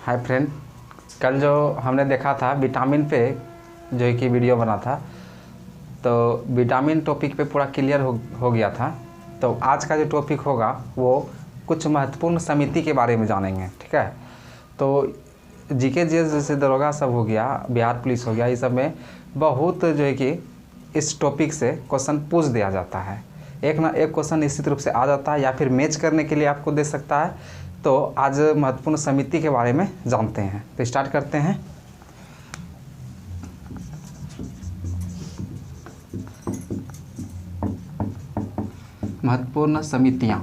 Hi friend, कल जो हमने देखा था विटामिन पे जो है कि वीडियो बना था, तो विटामिन टॉपिक पे पूरा क्लियर हो गया था। तो आज का जो टॉपिक होगा वो कुछ महत्वपूर्ण समिति के बारे में जानेंगे। ठीक है, तो जीके जैसे दरोगा सब हो गया, बिहार पुलिस हो गया, इस सब में बहुत जो है कि इस टॉपिक से क्वेश्चन पूछ दिया जाता है। एक ना एक क्वेश्चन निश्चित रूप से आ जाता है या फिर मैच करने के लिए आपको दे सकता है। तो आज महत्वपूर्ण समिति के बारे में जानते हैं, तो स्टार्ट करते हैं। महत्वपूर्ण समितियां,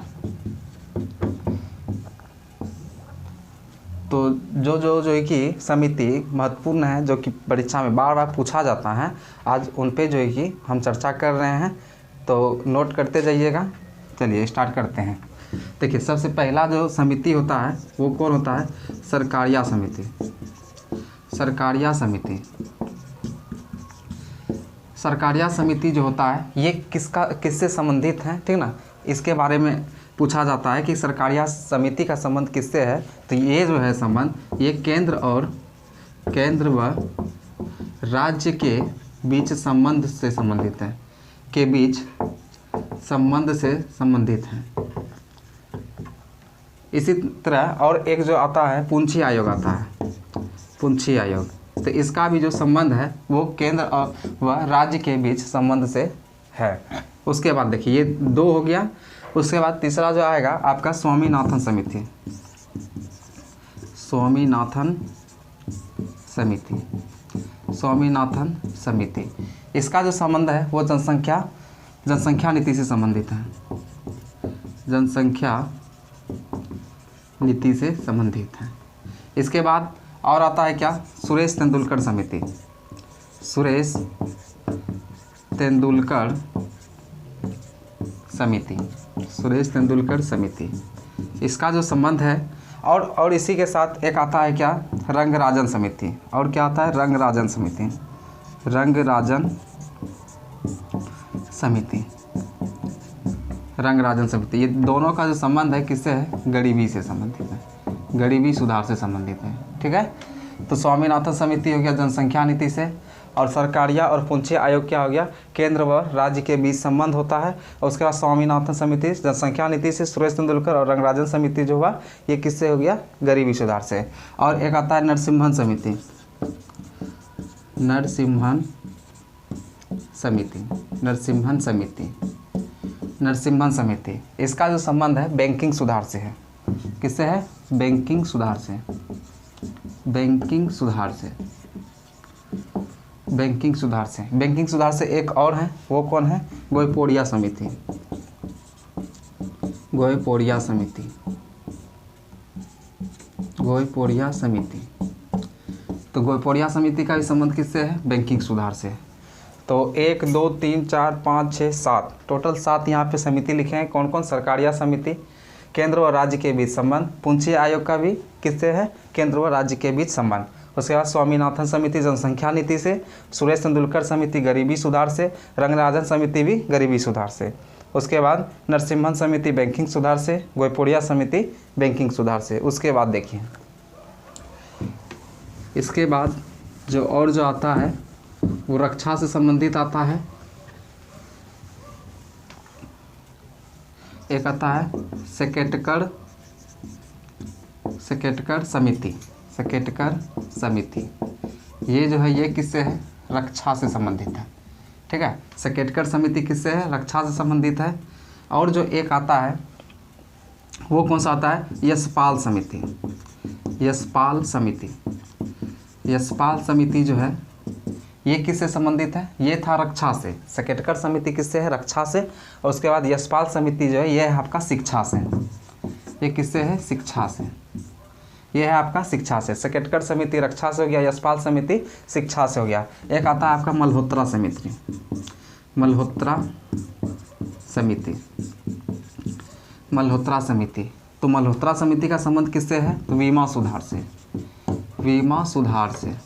तो जो है कि समिति महत्वपूर्ण है, जो कि परीक्षा में बार बार पूछा जाता है, आज उन पे जो है कि हम चर्चा कर रहे हैं, तो नोट करते जाइएगा। चलिए स्टार्ट करते हैं। देखिए, सबसे पहला जो समिति होता है वो कौन होता है? सरकारिया समिति। सरकारिया समिति, सरकारिया समिति जो होता है ये किससे संबंधित है, ठीक ना, इसके बारे में पूछा जाता है कि सरकारिया समिति का संबंध किससे है। तो ये जो है संबंध, ये केंद्र व राज्य के बीच संबंध से संबंधित है, के बीच संबंध से संबंधित है। इसी तरह और एक जो आता है पूंछी आयोग आता है, पूंछी आयोग, तो इसका भी जो संबंध है वो केंद्र और वह राज्य के बीच संबंध से है। उसके बाद देखिए, ये दो हो गया। उसके बाद तीसरा जो आएगा आपका स्वामीनाथन समिति। स्वामीनाथन समिति, स्वामीनाथन समिति, इसका जो संबंध है वो जनसंख्या नीति से संबंधित है। जनसंख्या नीति से संबंधित है। इसके बाद और आता है क्या? सुरेश तेंदुलकर समिति। सुरेश तेंदुलकर समिति, सुरेश तेंदुलकर समिति, इसका जो संबंध है और इसी के साथ एक आता है क्या? रंगराजन समिति। और क्या आता है? रंगराजन समिति। रंगराजन समिति, रंगराजन समिति, ये दोनों का जो संबंध है किससे है? गरीबी से संबंधित है, गरीबी सुधार से संबंधित है। ठीक है, तो स्वामीनाथन समिति हो गया जनसंख्या नीति से, और सरकारिया और पूंछी आयोग क्या हो गया? केंद्र व राज्य के बीच संबंध होता है। और उसके बाद स्वामीनाथन समिति जनसंख्या नीति से, सुरेश तेंदुलकर और रंगराजन समिति जो हुआ ये किससे हो गया? गरीबी सुधार से। और एक आता है नरसिम्हन समिति। नरसिम्हन समिति, नरसिम्हन समिति, नरसिम्हन समिति, इसका जो संबंध है बैंकिंग सुधार से है। किससे है? बैंकिंग सुधार से, बैंकिंग सुधार से, बैंकिंग सुधार से। बैंकिंग सुधार से एक और है, वो कौन है? गोयपोड़िया समिति। गोयपोड़िया समिति, गोयपोड़िया समिति, तो गोयपोड़िया समिति का भी संबंध किससे है? बैंकिंग सुधार से। तो 1 2 3 4 5 6 7 टोटल 7 यहाँ पे समिति लिखे हैं। कौन कौन? सरकारिया समिति, केंद्र और राज्य के बीच संबंध, पूंछी आयोग का भी किससे है? केंद्र और राज्य के बीच संबंध। उसके बाद स्वामीनाथन समिति जनसंख्या नीति से, सुरेश तेंदुलकर समिति गरीबी सुधार से, रंगराजन समिति भी गरीबी सुधार से। उसके बाद नरसिम्हन समिति बैंकिंग सुधार से, गोयपोड़िया समिति बैंकिंग सुधार से। उसके बाद देखिए, इसके बाद जो आता है वो रक्षा से संबंधित आता है। एक आता है सेकेटकर समिति। सेकेटकर समिति, ये जो है ये किससे है? रक्षा से संबंधित है। ठीक है, सेकेटकर समिति किससे है? रक्षा से संबंधित है। और जो एक आता है वो कौन सा आता है? यशपाल समिति। यशपाल समिति, यशपाल समिति जो है ये किससे संबंधित है? ये था रक्षा से। सेकेटकर समिति किससे है? रक्षा से। और उसके बाद यशपाल समिति जो है ये है आपका शिक्षा से। ये किससे है? शिक्षा से। ये है आपका शिक्षा से। सेकेटकर समिति रक्षा से हो गया, यशपाल समिति शिक्षा से हो गया। एक आता है आपका मल्होत्रा समिति। मल्होत्रा समिति, मल्होत्रा समिति, तो मल्होत्रा समिति का संबंध किससे है? तो बीमा सुधार से। बीमा सुधार से,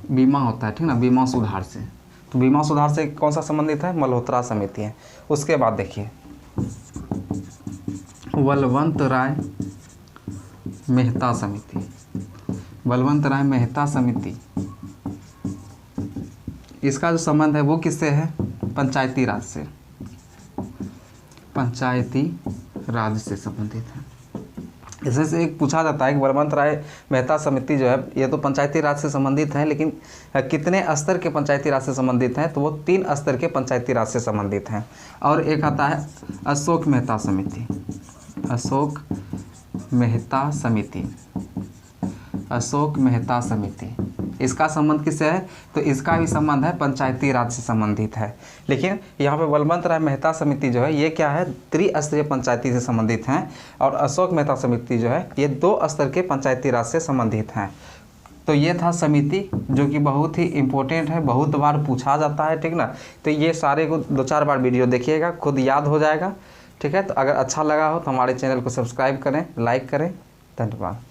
बीमा होता है, ठीक ना, बीमा सुधार से। तो बीमा सुधार से कौन सा संबंधित है? मल्होत्रा समिति है। उसके बाद देखिए, बलवंत राय मेहता समिति, बलवंत राय मेहता समिति, इसका जो संबंध है वो किससे है? पंचायती राज से, पंचायती राज से संबंधित है। इसमें से एक पूछा जाता है कि बलवंत राय मेहता समिति जो है ये तो पंचायती राज से संबंधित है, लेकिन कितने स्तर के पंचायती राज से संबंधित हैं? तो वो 3 स्तर के पंचायती राज से संबंधित हैं। और एक आता है अशोक मेहता समिति, अशोक मेहता समिति, अशोक मेहता समिति, इसका संबंध किससे है? तो इसका भी संबंध है पंचायती राज से संबंधित है। लेकिन यहाँ पे बलवंत राय मेहता समिति जो है ये क्या है? त्रिस्तरीय पंचायती से संबंधित हैं, और अशोक मेहता समिति जो है ये 2 स्तर के पंचायती राज से संबंधित हैं। तो ये था समिति, जो कि बहुत ही इम्पोर्टेंट है, बहुत बार पूछा जाता है, ठीक ना। तो ये सारे को 2-4 बार वीडियो देखिएगा, खुद याद हो जाएगा, ठीक है। तो अगर अच्छा लगा हो तो हमारे चैनल को सब्सक्राइब करें, लाइक करें। धन्यवाद।